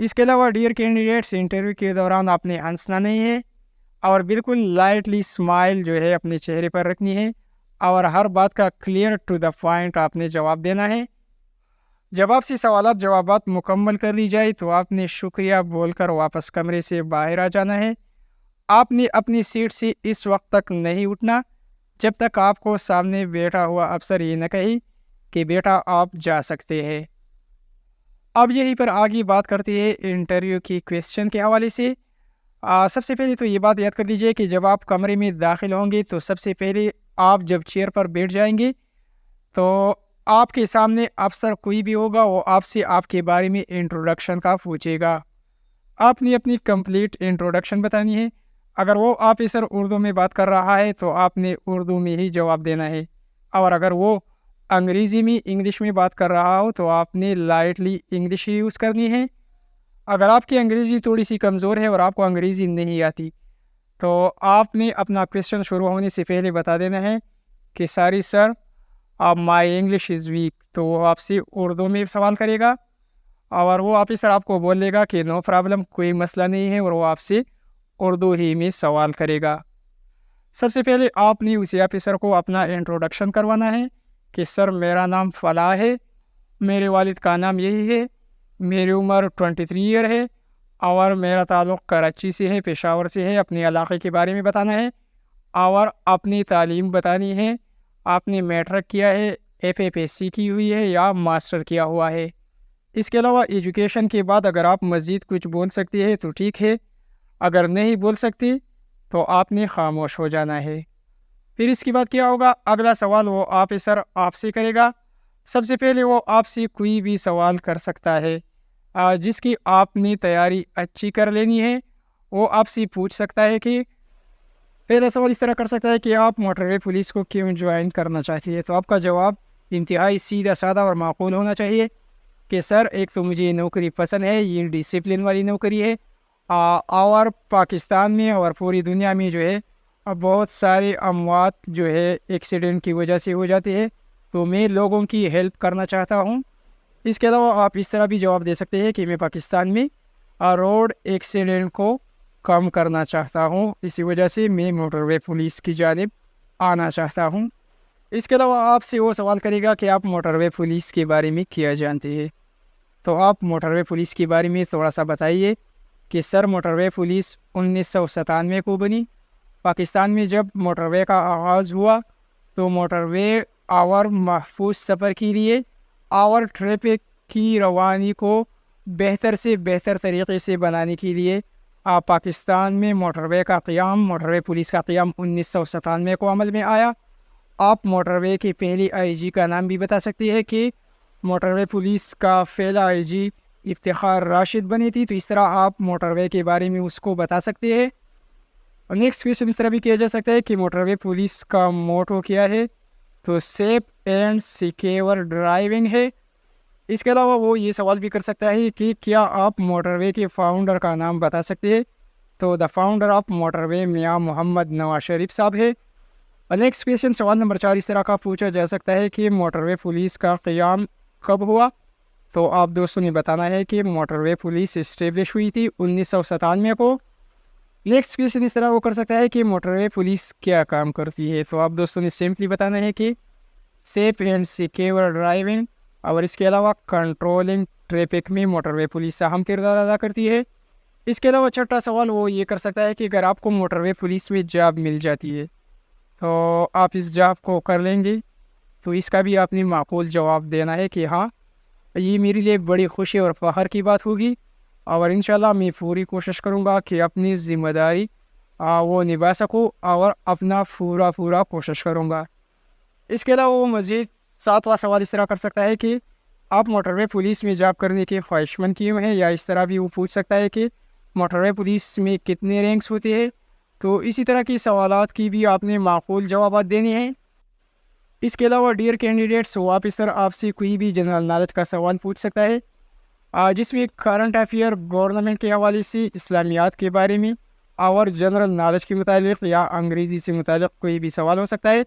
اس کے علاوہ dear candidates, interview کے دوران آپ نے ہنسنا نہیں ہے اور بالکل لائٹلی اسمائل جو ہے اپنے چہرے پر رکھنی ہے اور ہر بات کا کلیئر ٹو دا پوائنٹ آپ نے جواب دینا ہے۔ جب آپ سے سوالات جوابات مکمل کر لی جائے تو آپ نے شکریہ بول کر واپس کمرے سے باہر آ جانا ہے۔ آپ نے اپنی سیٹ سے اس وقت تک نہیں اٹھنا جب تک آپ کو سامنے بیٹھا ہوا افسر یہ نہ کہے کہ بیٹا آپ جا سکتے ہیں۔ اب یہیں پر آگے بات کرتے ہیں انٹرویو کی کویسچن کے حوالے سے۔ سب سے پہلے تو یہ بات یاد کر لیجیے کہ جب آپ کمرے میں داخل ہوں گے تو سب سے پہلے آپ جب چیئر پر بیٹھ جائیں گے تو آپ کے سامنے افسر کوئی بھی ہوگا وہ آپ سے آپ کے بارے میں انٹروڈکشن کا پوچھے گا۔ آپ نے اپنی کمپلیٹ انٹروڈکشن بتانی ہے۔ اگر وہ آفیسر اردو میں بات کر رہا ہے تو آپ نے اردو میں ہی جواب دینا ہے، اور اگر وہ انگلش میں بات کر رہا ہو تو آپ نے لائٹلی انگلش ہی یوز کرنی ہے۔ اگر آپ کی انگریزی تھوڑی سی کمزور ہے اور آپ کو انگریزی نہیں آتی تو آپ نے اپنا کویسچن شروع ہونے سے پہلے بتا دینا ہے کہ ساری سر مائی انگلش از ویک، تو وہ آپ سے اردو میں سوال کرے گا اور وہ آفیسر آپ کو بولے گا کہ نو پرابلم، کوئی مسئلہ نہیں ہے، اور وہ آپ سے اردو ہی میں سوال کرے گا۔ سب سے پہلے آپ نے اسی آفیسر کو اپنا انٹروڈکشن کروانا ہے کہ سر میرا نام فلاں ہے، میرے والد کا نام یہی ہے، میری عمر 23 ایئر ہے اور میرا تعلق کراچی سے ہے، پشاور سے ہے۔ اپنے علاقے کے بارے میں بتانا ہے اور اپنی تعلیم بتانی ہے۔ آپ نے میٹرک کیا ہے، FFSC کی ہوئی ہے یا ماسٹر کیا ہوا ہے۔ اس کے علاوہ ایجوکیشن کے بعد اگر آپ مزید کچھ بول سکتے ہیں تو ٹھیک ہے، اگر نہیں بول سکتے تو آپ نے خاموش ہو جانا ہے۔ پھر اس کے بعد کیا ہوگا، اگلا سوال وہ آفیسر آپ سے کرے گا۔ سب سے پہلے وہ آپ سے کوئی بھی سوال کر سکتا ہے جس کی آپ نے تیاری اچھی کر لینی ہے۔ وہ آپ سے پوچھ سکتا ہے کہ پہلا سوال اس طرح کر سکتا ہے کہ آپ موٹر وے پولیس کو کیوں جوائن کرنا چاہتے ہیں، تو آپ کا جواب انتہائی سیدھا سادہ اور معقول ہونا چاہیے کہ سر ایک تو مجھے یہ نوکری پسند ہے، یہ ڈسپلن والی نوکری ہے، اور پاکستان میں اور پوری دنیا میں جو ہے بہت سارے اموات جو ہے ایکسیڈنٹ کی وجہ سے ہو جاتے ہیں، تو میں لوگوں کی ہیلپ کرنا چاہتا ہوں۔ اس کے علاوہ آپ اس طرح بھی جواب دے سکتے ہیں کہ میں پاکستان میں روڈ ایکسیڈنٹ کو کم کرنا چاہتا ہوں، اسی وجہ سے میں موٹر وے پولیس کی جانب آنا چاہتا ہوں۔ اس کے علاوہ آپ سے وہ سوال کرے گا کہ آپ موٹر وے پولیس کے بارے میں کیا جانتے ہیں، تو آپ موٹر وے پولیس کے بارے میں تھوڑا سا بتائیے کہ سر موٹر وے پولیس 1997 کو بنی۔ پاکستان میں جب موٹر وے کا آغاز ہوا تو موٹر وے اور محفوظ سفر کے لیے اور ٹریفک کی روانی کو بہتر سے بہتر طریقے سے بنانے کے لیے پاکستان میں موٹر وے پولیس کا قیام 1997 کو عمل میں آیا۔ آپ موٹر وے کے پہلی IG کا نام بھی بتا سکتے ہیں کہ موٹر وے پولیس کا پہلا IG افتخار راشد بنی تھی، تو اس طرح آپ موٹر وے کے بارے میں اس کو بتا سکتے ہیں۔ اور نیکسٹ کویشچن اس طرح بھی کیا جا سکتا ہے کہ موٹر وے پولیس کا موٹو کیا ہے، تو سیف اینڈ سیکیور ڈرائیونگ ہے۔ اس کے علاوہ وہ یہ سوال بھی کر سکتا ہے کہ کیا آپ موٹر وے کے فاؤنڈر کا نام بتا سکتے ہیں، تو دا فاؤنڈر آف موٹر وے میاں محمد نواز شریف صاحب ہے۔ اور نیکسٹ کویشچن سوال نمبر 4 اس طرح کا پوچھا جا سکتا ہے کہ موٹر وے پولیس کا قیام کب ہوا، تو آپ دوستوں نے بتانا ہے کہ موٹر وے پولیس اسٹیبلش ہوئی تھی 1997 کو۔ نیکسٹ کویشچن اس طرح وہ کر سکتا ہے کہ موٹر وے پولیس کیا کام کرتی ہے، تو آپ دوستوں نے سمپلی بتانا ہے کہ سیف اینڈ سیکیور ڈرائیونگ، اور اس کے علاوہ کنٹرولنگ ٹریفک میں موٹر وے پولیس اہم کردار ادا کرتی ہے۔ اس کے علاوہ چھٹا سوال وہ یہ کر سکتا ہے کہ اگر آپ کو موٹر وے پولیس میں جاب مل جاتی ہے تو آپ اس جاب کو کر لیں گے، تو اس کا بھی آپ نے معقول جواب دینا ہے کہ ہاں یہ میرے لیے بڑی خوشی اور فخر کی بات ہوگی، اور انشاءاللہ میں پوری کوشش کروں گا کہ اپنی ذمہ داری وہ نبھا سکوں اور اپنا پورا کوشش کروں گا۔ اس کے علاوہ وہ مزید 7واں سوال اس طرح کر سکتا ہے کہ آپ موٹر وے پولیس میں جاب کرنے کے خواہشمند کیوں ہیں، یا اس طرح بھی وہ پوچھ سکتا ہے کہ موٹر وے پولیس میں کتنے رینکس ہوتے ہیں، تو اسی طرح کی سوالات کی بھی آپ نے معقول جوابات دینے ہیں۔ اس کے علاوہ ڈیئر کینڈیڈیٹس، وہ آفیسر آپ سے کوئی بھی جنرل نالج کا سوال پوچھ سکتا ہے جس میں کرنٹ افیئر، گورنمنٹ کے حوالے سے، اسلامیات کے بارے میں اور جنرل نالج کے متعلق یا انگریزی سے متعلق کوئی بھی سوال ہو سکتا ہے،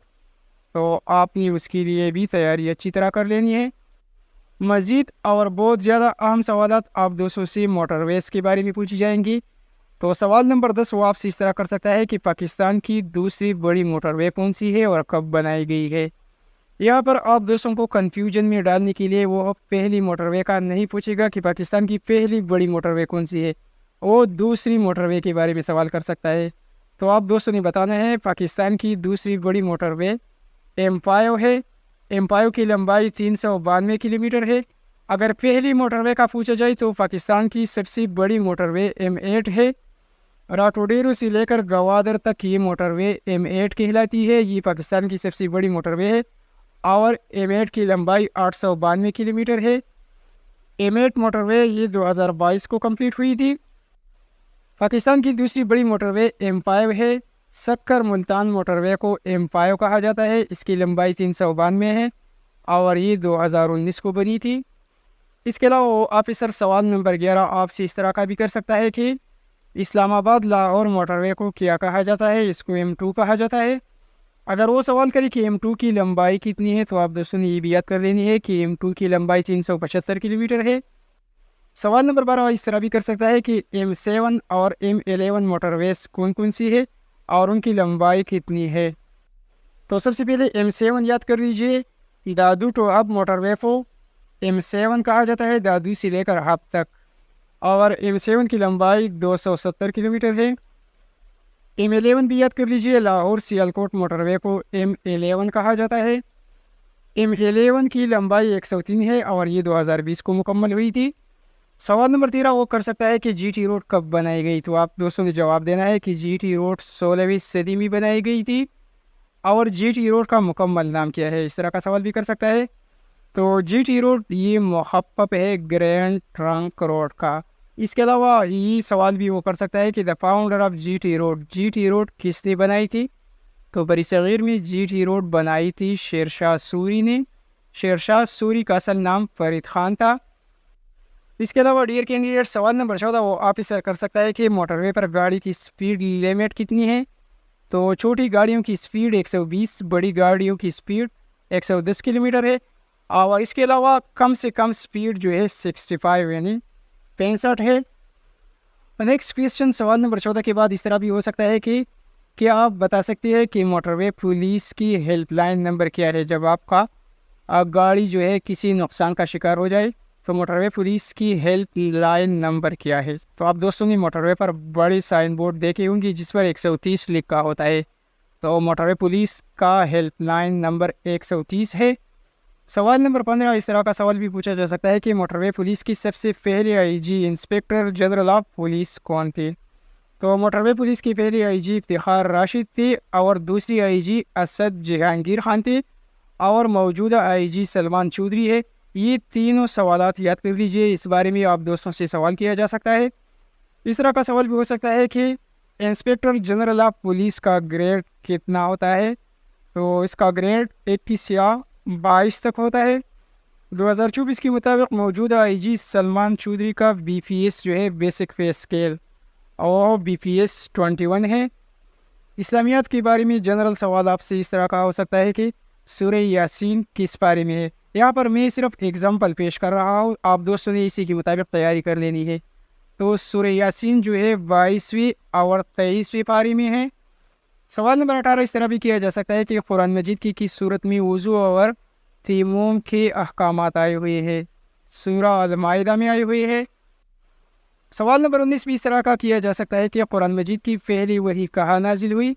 تو آپ نے اس کے لیے بھی تیاری اچھی طرح کر لینی ہے۔ مزید اور بہت زیادہ اہم سوالات آپ دوستوں سے موٹر ویز کے بارے میں پوچھی جائیں گی۔ تو سوال نمبر 10 وہ آپ سے اس طرح کر سکتا ہے کہ پاکستان کی دوسری بڑی موٹر وے کون سی ہے اور کب بنائی گئی ہے۔ یہاں پر آپ دوستوں کو کنفیوژن میں ڈالنے کے لیے وہ پہلی موٹر وے کا نہیں پوچھے گا کہ پاکستان کی پہلی بڑی موٹر وے کون سی ہے، وہ دوسری موٹر وے کے بارے میں سوال کر سکتا ہے۔ تو آپ دوستوں نے بتانا ہے پاکستان کی دوسری بڑی موٹر وے M5 ہے۔ M5 کی لمبائی 392 کلومیٹر ہے۔ اگر پہلی موٹر وے کا پوچھا جائے تو پاکستان کی سب سے بڑی موٹر وے M8 ہے۔ راٹوڈیرو سے لے کر گوادر تک یہ موٹر وے M8 کہلاتی ہے۔ یہ پاکستان کی سب سے بڑی موٹر وے ہے اور M8 کی لمبائی 892 کلومیٹر ہے۔ M8 موٹر وے یہ 2022 کو کمپلیٹ ہوئی تھی۔ پاکستان کی دوسری بڑی موٹر وے M5 ہے۔ سکر ملتان موٹر وے کو M5 کہا جاتا ہے۔ اس کی لمبائی 392 ہے اور یہ 2019 کو بنی تھی۔ اس کے علاوہ آفیسر سوال نمبر 11 آپ سے اس طرح کا بھی کر سکتا ہے کہ اسلام آباد لاہور موٹر وے کو کیا کہا جاتا ہے؟ اس کو M2 کہا جاتا ہے۔ اگر وہ سوال کرے کہ M2 کی لمبائی کتنی ہے تو آپ دوستوں نے یہ بھی یاد کر لینی ہے کہ M2 کی لمبائی 375 کلومیٹر ہے۔ سوال نمبر 12 اس طرح بھی کر سکتا ہے کہ M7 اور M11 موٹر ویز کون کون سی ہے اور ان کی لمبائی کتنی ہے؟ تو سب سے پہلے M7 یاد کر لیجئے۔ دادو ٹو ہب موٹر وے کو M7 کہا جاتا ہے، دادو سے لے کر ہب تک، اور M7 کی لمبائی 270 کلومیٹر ہے۔ M11 بھی یاد کر لیجئے، لاہور سیالکوٹ موٹر وے کو M11 کہا جاتا ہے۔ M11 کی لمبائی 103 ہے اور یہ 2020 کو مکمل ہوئی تھی۔ سوال نمبر 13 وہ کر سکتا ہے کہ جی ٹی روڈ کب بنائی گئی؟ تو آپ دوستوں نے جواب دینا ہے کہ جی ٹی روڈ 16ویں صدی میں بنائی گئی تھی۔ اور جی ٹی روڈ کا مکمل نام کیا ہے؟ اس طرح کا سوال بھی کر سکتا ہے۔ تو جی ٹی روڈ یہ مخفف ہے گرینڈ ٹرنک روڈ کا۔ اس کے علاوہ یہ سوال بھی وہ کر سکتا ہے کہ the founder of G T road کس نے بنائی تھی؟ تو بری صغیر میں جی ٹی روڈ بنائی تھی شیر شاہ سوری نے۔ شیر شاہ سوری کا اصل نام فرید خان تھا۔ اس کے علاوہ ڈیئر کینڈیڈیٹ سوال نمبر 14 وہ آپ اس سے کر سکتا ہے کہ موٹر وے پر گاڑی کی سپیڈ لیمٹ کتنی ہے؟ تو چھوٹی گاڑیوں کی سپیڈ 120، بڑی گاڑیوں کی سپیڈ 110 کلومیٹر ہے، اور اس کے علاوہ کم سے کم سپیڈ جو ہے 65 یعنی 65 ہے۔ نیکسٹ کویسچن سوال نمبر 14 کے بعد اس طرح بھی ہو سکتا ہے کہ کیا آپ بتا سکتے ہیں کہ موٹر وے پولیس کی ہیلپ لائن نمبر کیا ہے؟ جب آپ کا گاڑی جو ہے کسی نقصان کا شکار ہو جائے تو موٹر وے پولیس کی ہیلپ لائن نمبر کیا ہے؟ تو آپ دوستوں نے موٹر وے پر بڑی سائن بورڈ دیکھی ہوں گی جس پر 130 لکھا ہوتا ہے، تو موٹر وے پولیس کا ہیلپ لائن نمبر 130 ہے۔ سوال نمبر 15 اس طرح کا سوال بھی پوچھا جا سکتا ہے کہ موٹر وے پولیس کی سب سے پہلی آئی جی انسپیکٹر جنرل آف پولیس کون تھے؟ تو موٹر وے پولیس کی پہلی آئی جی افتخار راشد تھی اور دوسری آئی جی اسد جہانگیر خان تھی اور موجودہ آئی جی سلمان چودھری ہے۔ یہ تینوں سوالات یاد کر لیجئے، اس بارے میں آپ دوستوں سے سوال کیا جا سکتا ہے۔ اس طرح کا سوال بھی ہو سکتا ہے کہ انسپیکٹر جنرل آف پولیس کا گریڈ کتنا ہوتا ہے؟ تو اس کا گریڈ 21 یا 22 تک ہوتا ہے۔ 2024 کے مطابق موجودہ آئی جی سلمان چودھری کا BPS جو ہے بیسک پے اسکیل اور BPS 21 ہے۔ اسلامیات کے بارے میں جنرل سوال آپ سے اس طرح کا ہو سکتا ہے کہ سورہ یاسین کس بارے میں ہے؟ یہاں پر میں صرف ایگزامپل پیش کر رہا ہوں، آپ دوستوں نے اسی کے مطابق تیاری کر لینی ہے۔ تو سورہ یاسین جو ہے 22ویں اور 23ویں پارے میں ہے۔ سوال نمبر 18 اس طرح بھی کیا جا سکتا ہے کہ قرآن مجید کی کس صورت میں وضو اور تیمم کے احکامات آئے ہوئے ہیں؟ سورہ المائدہ میں آئے ہوئے ہیں۔ سوال نمبر 19 بھی اس طرح کا کیا جا سکتا ہے کہ قرآن مجید کی پہلی وحی کہاں نازل ہوئی؟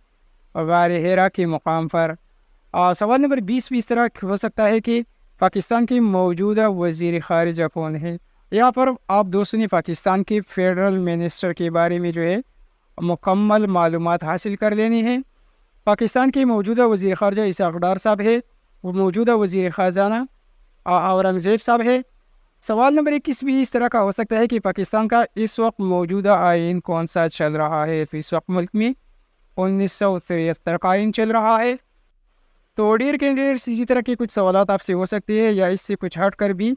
غار حرا کے مقام پر۔ سوال نمبر 20 بھی اس طرح ہو سکتا ہے کہ پاکستان کے موجودہ وزیر خارجہ کون ہے؟ یہاں پر آپ دوستوں نے پاکستان کے فیڈرل منسٹر کے بارے میں جو ہے مکمل معلومات حاصل کر لینی ہے۔ پاکستان کے موجودہ وزیر خارجہ اسحاق ڈار صاحب ہے، وہ موجودہ وزیر خزانہ اورنگزیب صاحب ہے۔ سوال نمبر 21 بھی اس طرح کا ہو سکتا ہے کہ پاکستان کا اس وقت موجودہ آئین کون سا چل رہا ہے؟ تو اس وقت ملک میں 1973 کا آئین چل رہا ہے۔ تو ڈیئر کینڈیڈیٹس اسی طرح کے کچھ سوالات آپ سے ہو سکتے ہیں یا اس سے کچھ ہٹ کر بھی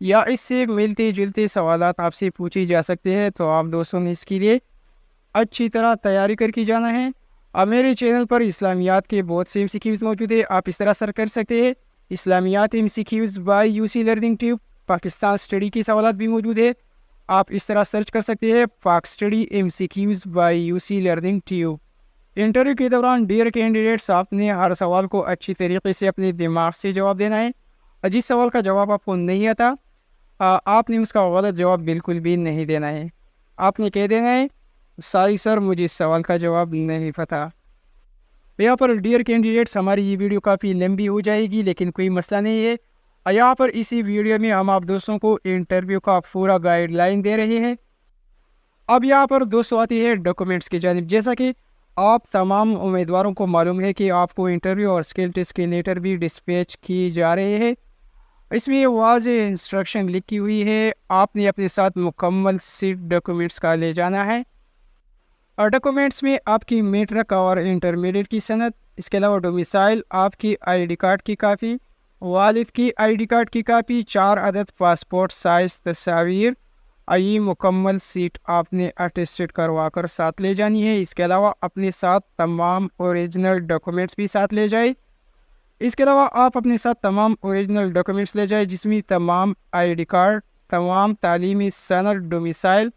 یا اس سے ملتے جلتے سوالات آپ سے پوچھی جا سکتے ہیں، تو آپ دوستوں نے اس کے لیے اچھی طرح تیاری کر کے جانا ہے۔ اب میرے چینل پر اسلامیات کے بہت سے MCQs موجود ہیں، آپ اس طرح سر کر سکتے ہیں اسلامیات MCQs by UC learning tube, Pakistan study کی سوالات بھی موجود ہے. آپ اس طرح سرچ کر سکتے ہیں پاک study MCQs by UC learning tube. Interview کے دوران ڈیئر کینڈیڈیٹس آپ نے ہر سوال کو اچھی طریقے سے اپنے دماغ سے جواب دینا ہے. جس سوال کا جواب آپ کو نہیں آتا آپ نے اس کا غلط جواب بالکل بھی نہیں دینا ہے. آپ نے کہہ دینا ہے ساری سر مجھے اس سوال کا جواب نہیں پتہ. یہاں پر ڈیئر کینڈیڈیٹس ہماری یہ ویڈیو کافی لمبی ہو جائے گی لیکن کوئی مسئلہ نہیں ہے. یہاں پر اسی ویڈیو میں ہم آپ دوستوں کو انٹرویو کا پورا گائیڈ لائن دے رہے ہیں. اب یہاں پر دوستوں آتی ہے ڈاکومنٹس کی جانب. جیسا کہ آپ تمام امیدواروں کو معلوم ہے کہ آپ کو انٹرویو اور اسکل ٹیسٹ کے لیٹر بھی ڈسپیچ کی جا رہے ہیں. اس میں واضح انسٹرکشن لکھی ہوئی ہے. آپ نے اپنے ساتھ مکمل سیٹ ڈاکومنٹس کا لے جانا ہے. اور ڈاکومنٹس میں آپ کی میٹرک اور انٹرمیڈیٹ کی سند، اس کے علاوہ ڈومیسائل، آپ کی ID کارڈ کی کاپی، والد کی ID کارڈ کی کاپی، 4 عدد پاسپورٹ سائز تصاویر، یہ مکمل سیٹ آپ نے اٹیسٹڈ کروا کر ساتھ لے جانی ہے. اس کے علاوہ اپنے ساتھ تمام اوریجنل ڈاکومنٹس بھی ساتھ لے جائے. اس کے علاوہ آپ اپنے ساتھ تمام اوریجنل ڈاکومنٹس لے جائے جس میں تمام ID کارڈ، تمام تعلیمی سند، ڈومیسائل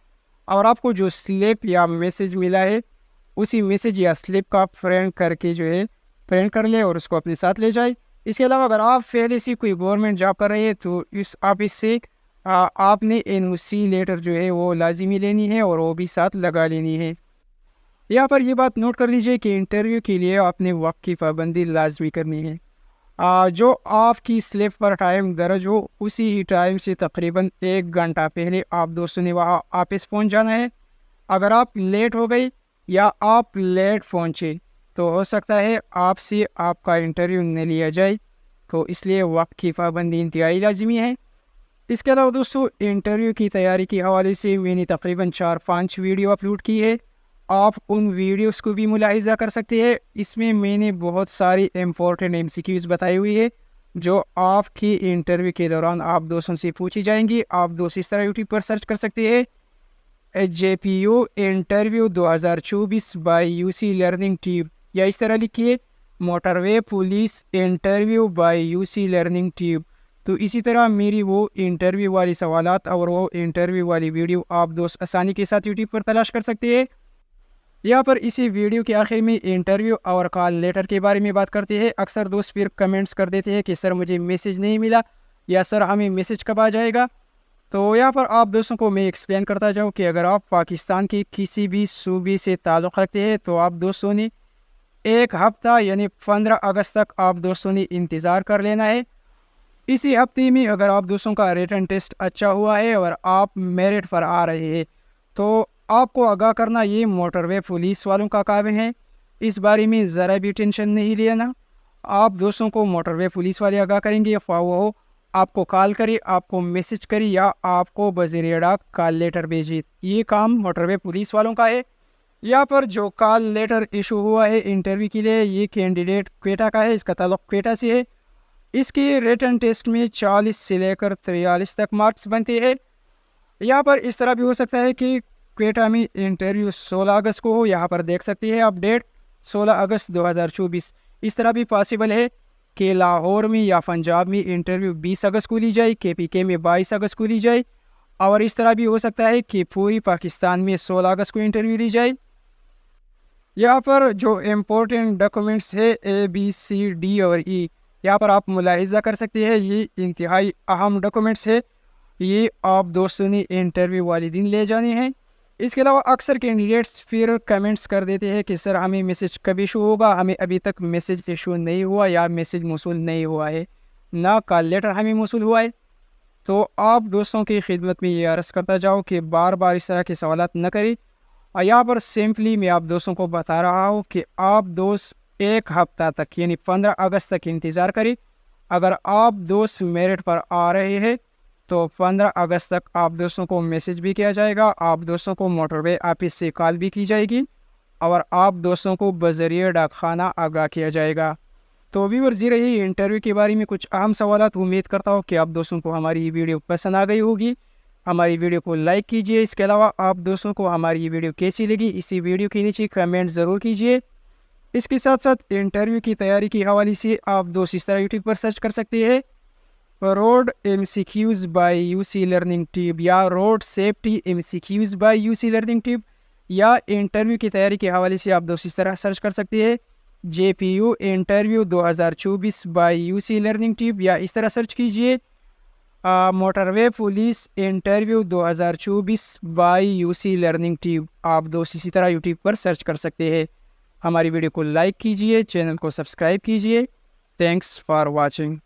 اور آپ کو جو سلپ یا میسج ملا ہے اسی میسج یا سلپ کا پرنٹ کر کے پرنٹ کر لے اور اس کو اپنے ساتھ لے جائے. اس کے علاوہ اگر آپ پہلے سے کوئی گورنمنٹ جاب کر رہے ہیں تو اس سے آپ نے NOC لیٹر وہ لازمی لینی ہے اور وہ بھی ساتھ لگا لینی ہے. یہاں پر یہ بات نوٹ کر لیجئے کہ انٹرویو کے لیے آپ نے وقت کی پابندی لازمی کرنی ہے. جو آپ کی سلپ پر ٹائم درج ہو اسی ہی ٹائم سے تقریباً 1 گھنٹہ پہلے آپ دوستوں نے وہاں آفس پہنچ جانا ہے. اگر آپ لیٹ ہو گئی یا آپ لیٹ پہنچے تو ہو سکتا ہے آپ سے آپ کا انٹرویو نہ لیا جائے. تو اس لیے وقت کی پابندی انتہائی لازمی ہے. اس کے علاوہ دوستوں انٹرویو کی تیاری کے حوالے سے میں نے تقریباً 4-5 ویڈیو اپلوڈ کی ہے. آپ ان ویڈیوز کو بھی ملاحظہ کر سکتے ہیں. اس میں نے بہت ساری امپورٹنٹ MCQs بتائی ہوئی ہے جو آپ کی انٹرویو کے دوران آپ دوستوں سے پوچھی جائیں گی. آپ دوست اس طرح YouTube پر سرچ کر سکتے ہیں JPO interview 2024 by UC learning tube یا اس طرح لکھیے motor way police interview by UC learning tube. تو اسی طرح میری وہ انٹرویو والی سوالات اور وہ انٹرویو والی ویڈیو آپ دوست آسانی کے ساتھ YouTube پر تلاش کر سکتے ہیں. یہاں پر اسی ویڈیو کے آخر میں انٹرویو اور کال لیٹر کے بارے میں بات کرتے ہیں. اکثر دوست پھر کمنٹس کر دیتے ہیں کہ سر مجھے میسج نہیں ملا یا سر ہمیں میسج کب آ جائے گا. تو یہاں پر آپ دوستوں کو میں ایکسپلین کرتا جاؤں کہ اگر آپ پاکستان کی کسی بھی صوبے سے تعلق رکھتے ہیں تو آپ دوستوں نے 1 ہفتہ یعنی 15 اگست تک آپ دوستوں نے انتظار کر لینا ہے. اسی ہفتے میں اگر آپ دوستوں کا ریٹن ٹیسٹ اچھا ہوا ہے اور آپ میرٹ پر آ رہے ہیں تو آپ کو آگاہ کرنا یہ موٹر وے پولیس والوں کا کام ہے. اس بارے میں ذرا بھی ٹینشن نہیں لینا. آپ دوستوں کو موٹر وے پولیس والے آگاہ کریں گے. خواہ وہ آپ کو کال کرے، آپ کو میسج کرے یا آپ کو بذریعہ ڈاک کال لیٹر بھیجے، یہ کام موٹر وے پولیس والوں کا ہے. یہاں پر جو کال لیٹر ایشو ہوا ہے انٹرویو کے لیے یہ کینڈیڈیٹ کوئٹہ کا ہے، اس کا تعلق کوئٹہ سے ہے. اس کے ریٹن ٹیسٹ میں 40 سے لے کر 43 تک مارکس بنتے ہیں. یہاں پر اس طرح بھی ہو سکتا ہے کہ کوئٹہ میں انٹرویو 16 اگست کو ہو. یہاں پر دیکھ سکتے ہیں آپ ڈیٹ 16 اگست 2024. اس طرح بھی پاسبل ہے کہ لاہور میں یا پنجاب میں انٹرویو 20 اگست کو لی جائے، KPK میں 22 اگست کو لی جائے، اور اس طرح بھی ہو سکتا ہے کہ پوری پاکستان میں 16 اگست کو انٹرویو لی جائے. یہاں پر جو امپورٹنٹ ڈاکومنٹس ہے ABCD اور E یہاں پر آپ ملاحظہ کر سکتے ہیں. یہ انتہائی اہم ڈاکومنٹس ہے، یہ آپ دوستوں نے انٹرویو والے دن لے جانے ہیں. اس کے علاوہ اکثر کینڈیڈیٹس پھر کمنٹس کر دیتے ہیں کہ سر ہمیں میسج کب ایشو ہوگا، ہمیں ابھی تک میسج ایشو نہیں ہوا یا میسج موصول نہیں ہوا ہے، نہ کال لیٹر ہمیں موصول ہوا ہے. تو آپ دوستوں کی خدمت میں یہ عرض کرتا جاؤ کہ بار بار اس طرح کے سوالات نہ کریں. یہاں پر سمپلی میں آپ دوستوں کو بتا رہا ہوں کہ آپ دوست 1 ہفتہ تک یعنی 15 اگست تک انتظار کریں. اگر آپ دوست میرٹ پر آ رہے ہیں تو 15 اگست تک آپ دوستوں کو میسج بھی کیا جائے گا، آپ دوستوں کو موٹر وے آفس سے کال بھی کی جائے گی اور آپ دوستوں کو بذریعہ ڈاک خانہ آگاہ کیا جائے گا. تو ویورز یہ رہی انٹرویو کے بارے میں کچھ اہم سوالات. امید کرتا ہوں کہ آپ دوستوں کو ہماری یہ ویڈیو پسند آ گئی ہوگی. ہماری ویڈیو کو لائک کیجئے. اس کے علاوہ آپ دوستوں کو ہماری یہ ویڈیو کیسی لگی اسی ویڈیو کے نیچے کمنٹ ضرور کیجئے. اس کے ساتھ ساتھ انٹرویو کی تیاری کے حوالے سے آپ دوست اس طرح YouTube پر سرچ کر سکتے ہیں road MCQs by UC learning tube یا road safety MCQs by UC learning tube, یا انٹرویو کی تیاری کے حوالے سے آپ دوست اس طرح سرچ کر سکتے ہیں JPU interview 2024 by UC learning tube, یا اس طرح سرچ کیجئے motor way police interview 2024 by UC learning tube. آپ دوست اسی طرح یوٹیوب پر سرچ کر سکتے ہیں۔ ہماری ویڈیو کو لائک کیجئے، چینل کو سبسکرائب کیجئے۔ Thanks for watching.